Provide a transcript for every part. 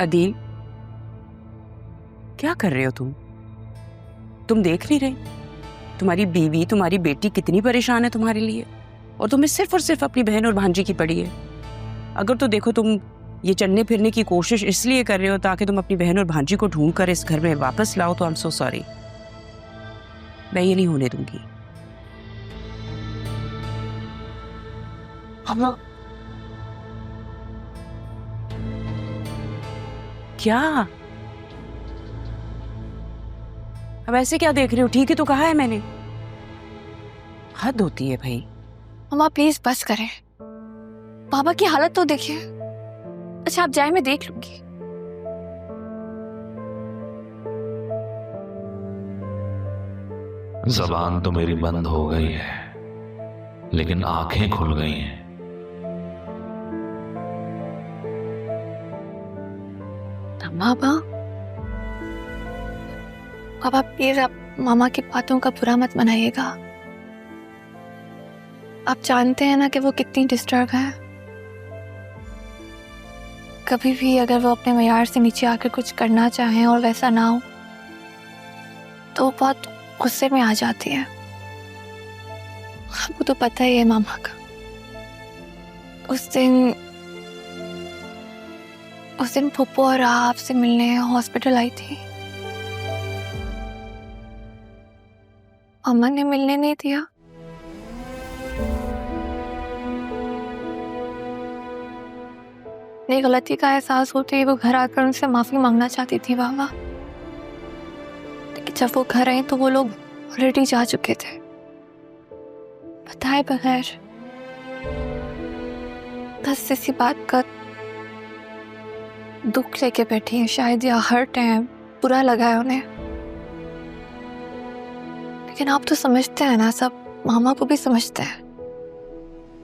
अदील, क्या कर रहे हो तुम देख नहीं रहे? तुम्हारी बीवी, तुम्हारी बेटी कितनी परेशान है तुम्हारे लिए, और तुम्हें सिर्फ और सिर्फ अपनी बहन और भांजी की पड़ी है। अगर तो देखो, तुम ये चलने फिरने की कोशिश इसलिए कर रहे हो ताकि तुम अपनी बहन और भांजी को ढूंढ कर इस घर में वापस लाओ, तो आई एम सो सॉरी, मैं ये नहीं होने दूंगी। अम्मा, क्या? अब ऐसे क्या देख रहे हो? ठीक है तो कहा है मैंने, हद होती है भाई। अम्मा प्लीज बस करें, बाबा की हालत तो देखिए। अच्छा आप जाए, मैं देख लूंगी। जबान तो मेरी बंद हो गई है, लेकिन आंखें खुल गई हैं। बाबा, बाबा प्लीज आप मामा की बातों का बुरा मत मनाइएगा। आप जानते हैं ना कि वो कितनी डिस्टर्ब है। कभी भी अगर वो अपने मयार से नीचे आकर कुछ करना चाहें और वैसा ना हो तो वो बहुत गुस्से में आ जाती है। आपको तो पता ही है मामा का। उस दिन फुप्पो और आपसे मिलने हॉस्पिटल आई थी। अमन ने मिलने नहीं दिया। अपनी गलती का एहसास होते ही वो घर आकर उनसे माफी मांगना चाहती थी बाबा, लेकिन जब वो घर आए तो वो लोग ऑलरेडी जा चुके थे, बताए बगैर। बस इसी बात का दुख लेके बैठी है शायद, या हर टाइम बुरा लगा है उन्हें। लेकिन आप तो समझते हैं ना सब, मामा को भी समझते हैं।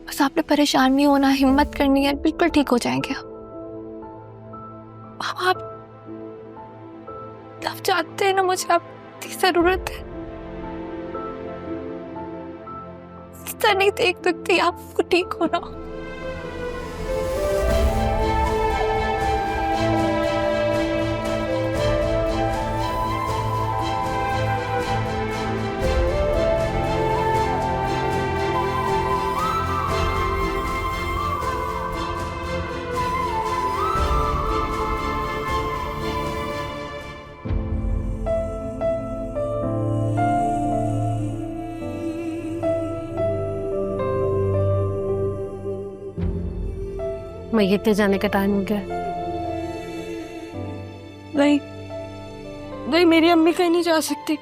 बस आपने परेशान नहीं होना, हिम्मत करनी है, बिल्कुल ठीक हो जाएंगे आप जानते हैं ना मुझे आपकी जरूरत है। नहीं देख सकती आपको ठीक होना। मैयत के जाने का टाइम हो गया। नहीं, मेरी अम्मी कहीं नहीं जा सकती।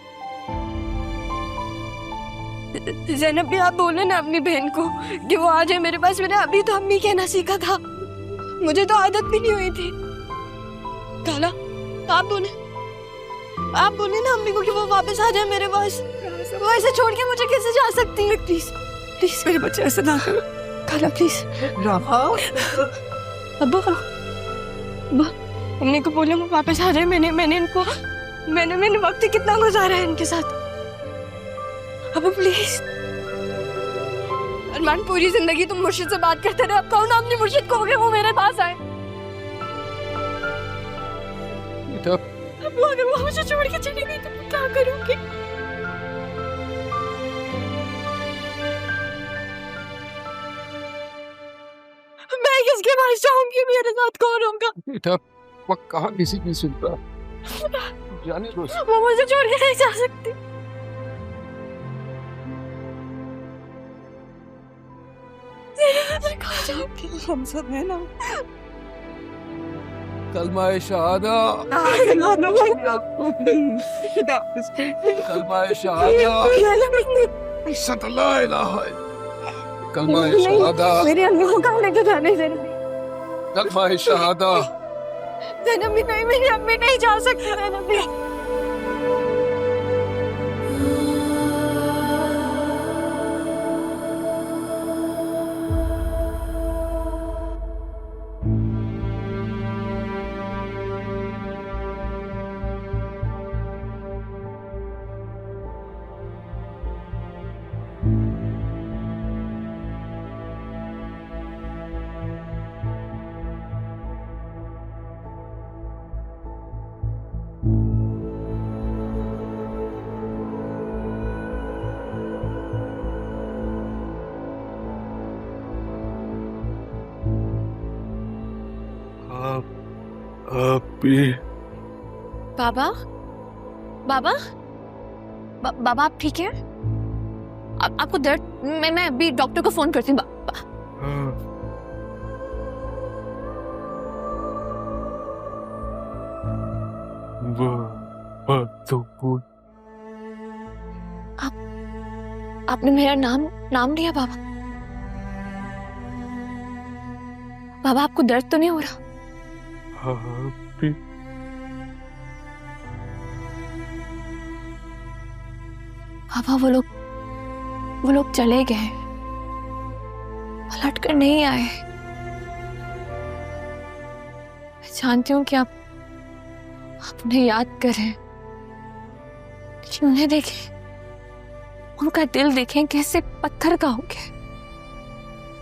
ज़ैनब भी आप बोले ना अपनी बहन को कि वो आ जाए मेरे पास। मैंने अभी तो अम्मी कहना सीखा था, मुझे तो आदत भी नहीं हुई थी। काला, आप बोले ना अम्मी को कि वो वापस आ जाए मेरे पास। वो ऐसे छोड़ के मुझे कैसे जा सकती है? प्लीज प्लीज मेरे बच्चे ऐसे ना करो। काला प्लीज। अब्बा अम्मी को बोले वो वापस आ जाए। मैंने वक्त ही कितना गुजारा है इनके साथ। अब प्लीज। अरमान, पूरी जिंदगी तुम मुर्शिद से बात करते रहे, अब कहो ना अपने मुर्शिद को कि वो मेरे पास आए। अब अगर वो मुझे छोड़ के चली गई तो मैं क्या करूंगी? मैं किसके पास जाऊंगी? मेरे साथ कौन होगा? बेटा वह कहाँ किसी की सुनता, जाने दो। वो मुझे छोड़ के नहीं जा सकती। कहाँ जाऊंगी? हम सब है ना। कलमा-ए शहादा, कलमा-ए शहादा, सत ला इलाहा इल्लल्लाह, कलमा-ए शहादा, मेरी अम्मी को कहाँ लेके जाने दे रही? कलमा-ए शहादा। ज़ैनब भी नहीं, मेरी अम्मी नहीं जा सकती। ज़ैनब भी। आप भी बाबा बाबा बाबा आप ठीक है? आपको दर्द? मैं अभी डॉक्टर को फोन करती हूँ। आपने मेरा नाम लिया बाबा? बाबा आपको दर्द तो नहीं हो रहा? बाबा वो लोग चले गए, पलट कर नहीं आए। मैं जानती हूँ कि आप उन्हें याद करें, लेकिन उन्हें देखें, उनका दिल देखें कैसे पत्थर का हो गया।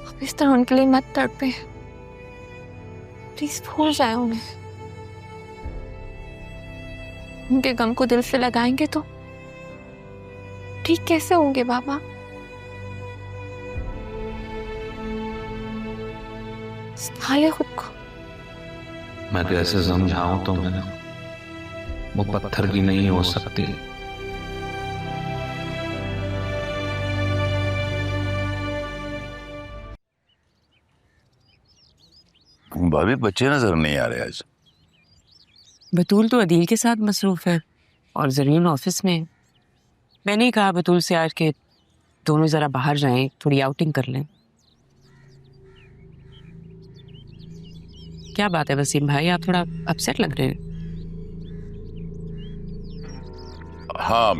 आप इस तरह उनके लिए मत तड़पे, प्लीज भूल जाए उन्हें। उनके गम को दिल से लगाएंगे तो ठीक कैसे होंगे बाबा? संभाले खुद को। मैं कैसे समझाऊं तुम्हें, वो पत्थर की नहीं हो सकती। भाभी बच्चे नजर नहीं आ रहे आज। बतूल तो अदील के साथ मसरूफ है और ज़रीन ऑफिस में। मैंने ही कहा बतूल से आज के दोनों ज़रा बाहर जाएं, थोड़ी आउटिंग कर लें। क्या बात है वसीम भाई, आप थोड़ा अपसेट लग रहे हैं। हाँ।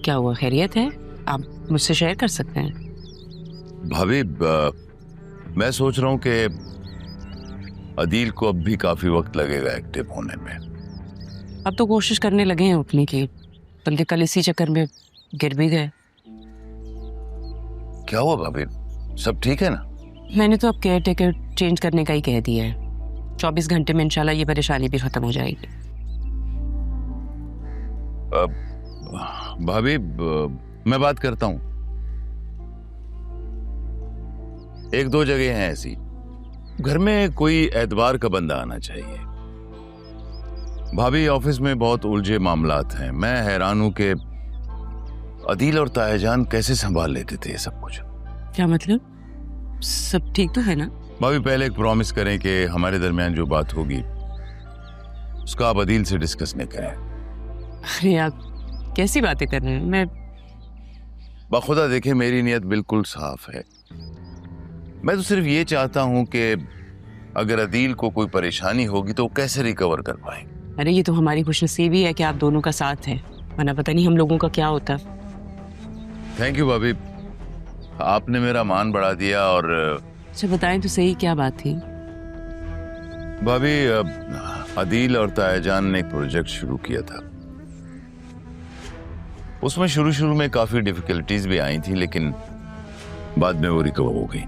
क्या हुआ, खैरियत है? आप मुझसे शेयर कर सकते हैं। भाभी मैं सोच रहा हूँ कि अदील को अब भी काफी वक्त लगेगा एक्टिव होने में। अब तो कोशिश करने लगे हैं उठने की, बल्कि कल इसी चक्कर में गिर भी गए। क्या हुआ भाभी, सब ठीक है ना? मैंने तो अब केयर टेकर चेंज करने का ही कह दिया है। 24 घंटे में इंशाल्लाह ये परेशानी भी खत्म हो जाएगी। भाभी मैं बात करता हूँ। एक दो जगह हैं ऐसी, घर में कोई एतबार का बंदा आना चाहिए। भाभी ऑफिस में बहुत उलझे मामलात हैं। मैं हैरान हूं कि अदील और तायाजान कैसे संभाल लेते थे ये सब कुछ। क्या मतलब, सब ठीक तो है ना? भाभी पहले एक प्रॉमिस करें कि हमारे दरमियान जो बात होगी उसका आप अदील से डिस्कस नहीं करें। अरे आप कैसी बातें कर रहे हैं? मैं बाखुदा देखें, मेरी नीयत बिल्कुल साफ है। मैं तो सिर्फ ये चाहता हूं कि अगर अदील को कोई परेशानी होगी तो कैसे रिकवर कर पाएंगे। अरे ये तो हमारी खुशनसीबी है कि आप दोनों का साथ है, वरना पता नहीं हम लोगों का क्या होता। थैंक यू भाभी, आपने मेरा मान बढ़ा दिया। और अच्छा बताएं तो सही, क्या बात थी? भाभी अदील और तायाजान ने एक प्रोजेक्ट शुरू किया था। उसमें शुरू में काफी डिफिकल्टीज भी आई थी, लेकिन बाद में वो रिकवर हो गई।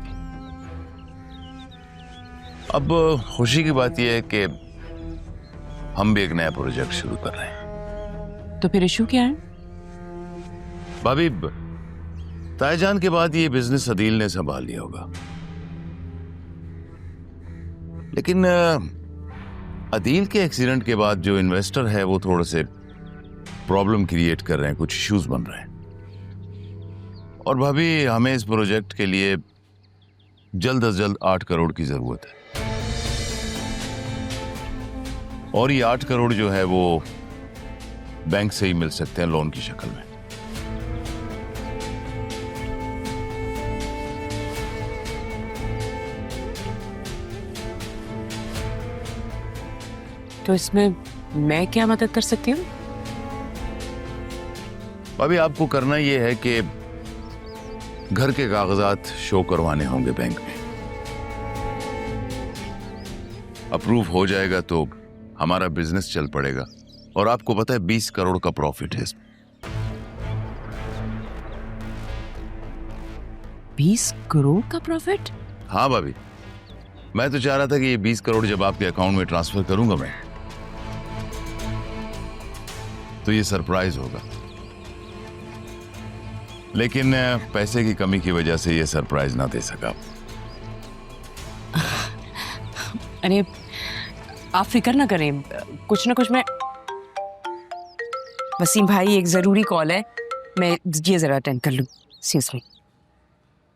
अब खुशी की बात यह है कि हम भी एक नया प्रोजेक्ट शुरू कर रहे हैं। तो फिर इशू क्या है? भाभी तायाजान के बाद ये बिजनेस अदील ने संभाल लिया होगा, लेकिन अदील के एक्सीडेंट के बाद जो इन्वेस्टर है वो थोड़े से प्रॉब्लम क्रिएट कर रहे हैं, कुछ इश्यूज बन रहे हैं। और भाभी हमें इस प्रोजेक्ट के लिए जल्द से जल्द 8 करोड़ की जरूरत है। और ये 8 करोड़ जो है वो बैंक से ही मिल सकते हैं लोन की शक्ल में। तो इसमें मैं क्या मदद कर सकती हूँ? अभी आपको करना यह है कि घर के कागजात शो करवाने होंगे बैंक में। अप्रूव हो जाएगा तो हमारा बिजनेस चल पड़ेगा। और आपको पता है 20 करोड़ का प्रॉफिट है इसमें। 20 करोड़ का प्रॉफिट? हाँ भाभी, मैं तो चाह रहा था कि ये 20 करोड़ जब आपके अकाउंट में ट्रांसफर करूंगा मैं, तो ये सरप्राइज होगा, लेकिन पैसे की कमी की वजह से ये सरप्राइज ना दे सका। अरे आप फिक्र ना करें, कुछ ना कुछ मैं। वसीम भाई, एक जरूरी कॉल है, मैं ये जरा अटेंड कर लूँ। सीरियसली।